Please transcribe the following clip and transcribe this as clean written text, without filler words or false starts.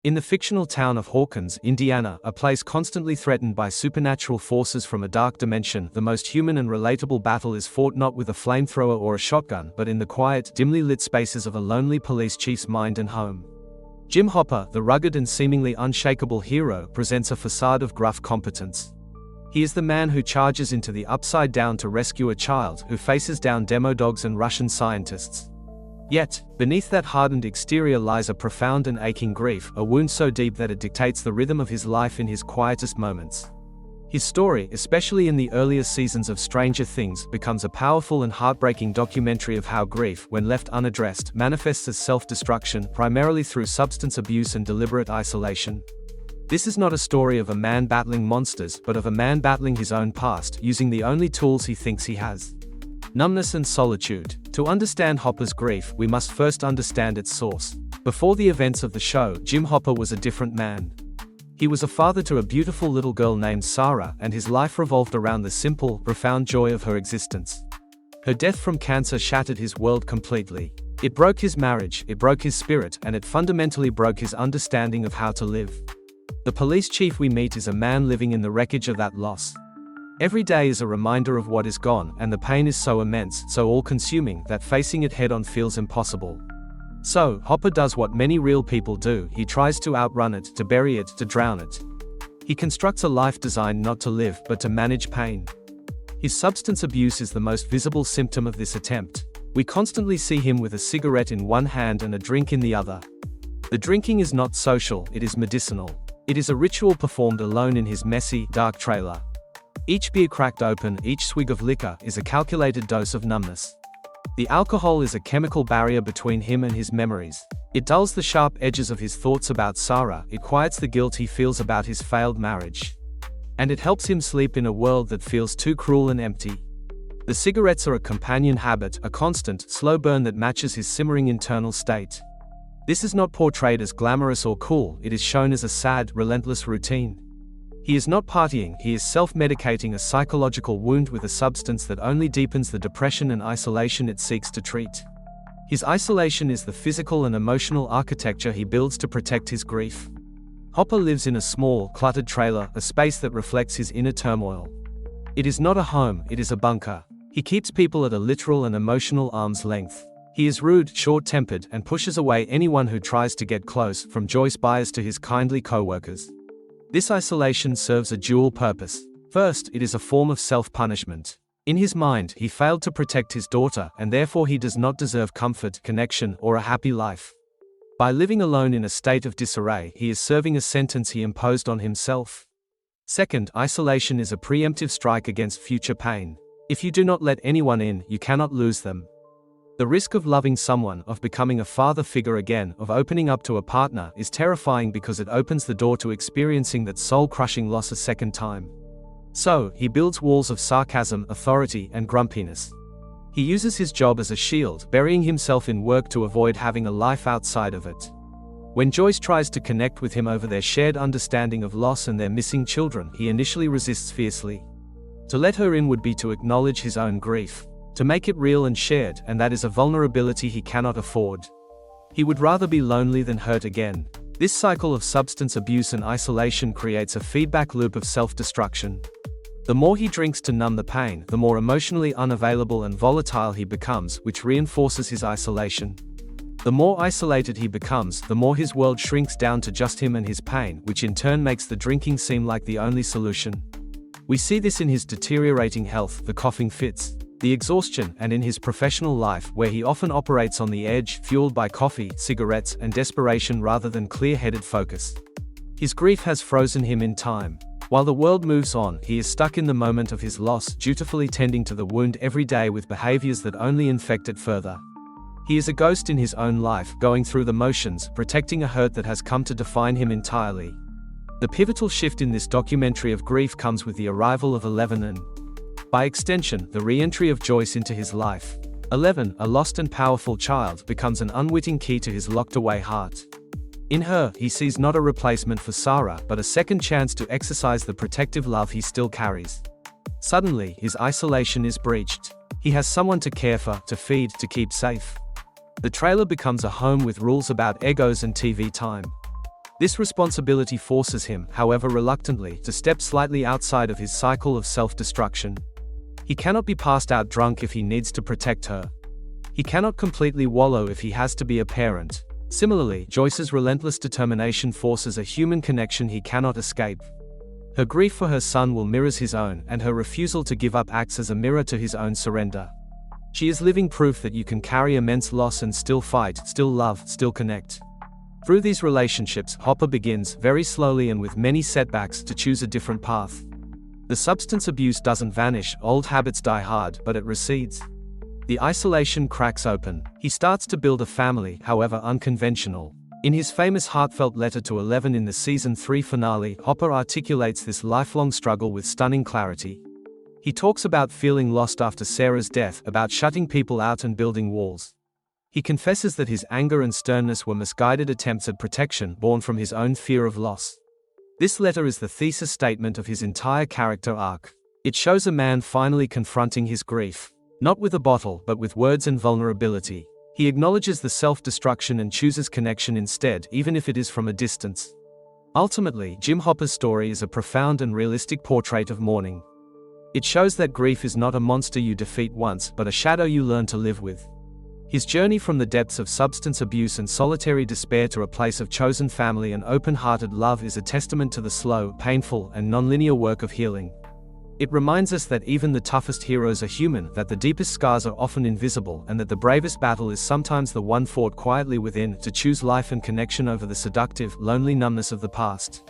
In the fictional town of Hawkins, Indiana, a place constantly threatened by supernatural forces from a dark dimension, the most human and relatable battle is fought not with a flamethrower or a shotgun, but in the quiet, dimly lit spaces of a lonely police chief's mind and home. Jim Hopper, the rugged and seemingly unshakable hero, presents a facade of gruff competence. He is the man who charges into the Upside Down to rescue a child, who faces down demo dogs and Russian scientists. Yet, beneath that hardened exterior lies a profound and aching grief, a wound so deep that it dictates the rhythm of his life in his quietest moments. His story, especially in the earlier seasons of Stranger Things, becomes a powerful and heartbreaking documentary of how grief, when left unaddressed, manifests as self-destruction, primarily through substance abuse and deliberate isolation. This is not a story of a man battling monsters, but of a man battling his own past, using the only tools he thinks he has: numbness and solitude. To understand Hopper's grief, we must first understand its source. Before the events of the show, Jim Hopper was a different man. He was a father to a beautiful little girl named Sara, and his life revolved around the simple, profound joy of her existence. Her death from cancer shattered his world completely. It broke his marriage, it broke his spirit, and it fundamentally broke his understanding of how to live. The police chief we meet is a man living in the wreckage of that loss. Every day is a reminder of what is gone, and the pain is so immense, so all-consuming, that facing it head-on feels impossible. So, Hopper does what many real people do: he tries to outrun it, to bury it, to drown it. He constructs a life designed not to live, but to manage pain. His substance abuse is the most visible symptom of this attempt. We constantly see him with a cigarette in one hand and a drink in the other. The drinking is not social, it is medicinal. It is a ritual performed alone in his messy, dark trailer. Each beer cracked open, each swig of liquor, is a calculated dose of numbness. The alcohol is a chemical barrier between him and his memories. It dulls the sharp edges of his thoughts about Sara, it quiets the guilt he feels about his failed marriage. And it helps him sleep in a world that feels too cruel and empty. The cigarettes are a companion habit, a constant, slow burn that matches his simmering internal state. This is not portrayed as glamorous or cool, it is shown as a sad, relentless routine. He is not partying, he is self-medicating a psychological wound with a substance that only deepens the depression and isolation it seeks to treat. His isolation is the physical and emotional architecture he builds to protect his grief. Hopper lives in a small, cluttered trailer, a space that reflects his inner turmoil. It is not a home, it is a bunker. He keeps people at a literal and emotional arm's length. He is rude, short-tempered, and pushes away anyone who tries to get close, from Joyce Byers to his kindly co-workers. This isolation serves a dual purpose. First, it is a form of self-punishment. In his mind, he failed to protect his daughter, and therefore he does not deserve comfort, connection, or a happy life. By living alone in a state of disarray, he is serving a sentence he imposed on himself. Second, isolation is a preemptive strike against future pain. If you do not let anyone in, you cannot lose them. The risk of loving someone, of becoming a father figure again, of opening up to a partner, is terrifying because it opens the door to experiencing that soul-crushing loss a second time. So, he builds walls of sarcasm, authority, and grumpiness. He uses his job as a shield, burying himself in work to avoid having a life outside of it. When Joyce tries to connect with him over their shared understanding of loss and their missing children, he initially resists fiercely. To let her in would be to acknowledge his own grief. To make it real and shared, and that is a vulnerability he cannot afford. He would rather be lonely than hurt again. This cycle of substance abuse and isolation creates a feedback loop of self-destruction. The more he drinks to numb the pain, the more emotionally unavailable and volatile he becomes, which reinforces his isolation. The more isolated he becomes, the more his world shrinks down to just him and his pain, which in turn makes the drinking seem like the only solution. We see this in his deteriorating health, the coughing fits, the exhaustion, and in his professional life, where he often operates on the edge, fueled by coffee, cigarettes, and desperation rather than clear-headed focus. His grief has frozen him in time. While the world moves on, he is stuck in the moment of his loss, dutifully tending to the wound every day with behaviors that only infect it further. He is a ghost in his own life, going through the motions, protecting a hurt that has come to define him entirely. The pivotal shift in this documentary of grief comes with the arrival of Eleven and, by extension, the re-entry of Joyce into his life. Eleven, a lost and powerful child, becomes an unwitting key to his locked-away heart. In her, he sees not a replacement for Sara, but a second chance to exercise the protective love he still carries. Suddenly, his isolation is breached. He has someone to care for, to feed, to keep safe. The trailer becomes a home with rules about egos and TV time. This responsibility forces him, however reluctantly, to step slightly outside of his cycle of self-destruction. He cannot be passed out drunk if he needs to protect her. He cannot completely wallow if he has to be a parent. Similarly, Joyce's relentless determination forces a human connection he cannot escape. Her grief for her son will mirror his own, and her refusal to give up acts as a mirror to his own surrender. She is living proof that you can carry immense loss and still fight, still love, still connect. Through these relationships, Hopper begins, very slowly and with many setbacks, to choose a different path. The substance abuse doesn't vanish, old habits die hard, but it recedes. The isolation cracks open. He starts to build a family, however unconventional. In his famous heartfelt letter to 11 in the season 3 finale, Hopper articulates this lifelong struggle with stunning clarity. He talks about feeling lost after Sara's death, about shutting people out and building walls. He confesses that his anger and sternness were misguided attempts at protection, born from his own fear of loss. This letter is the thesis statement of his entire character arc. It shows a man finally confronting his grief. Not with a bottle, but with words and vulnerability. He acknowledges the self-destruction and chooses connection instead, even if it is from a distance. Ultimately, Jim Hopper's story is a profound and realistic portrait of mourning. It shows that grief is not a monster you defeat once, but a shadow you learn to live with. His journey from the depths of substance abuse and solitary despair to a place of chosen family and open-hearted love is a testament to the slow, painful, and non-linear work of healing. It reminds us that even the toughest heroes are human, that the deepest scars are often invisible, and that the bravest battle is sometimes the one fought quietly within, to choose life and connection over the seductive, lonely numbness of the past.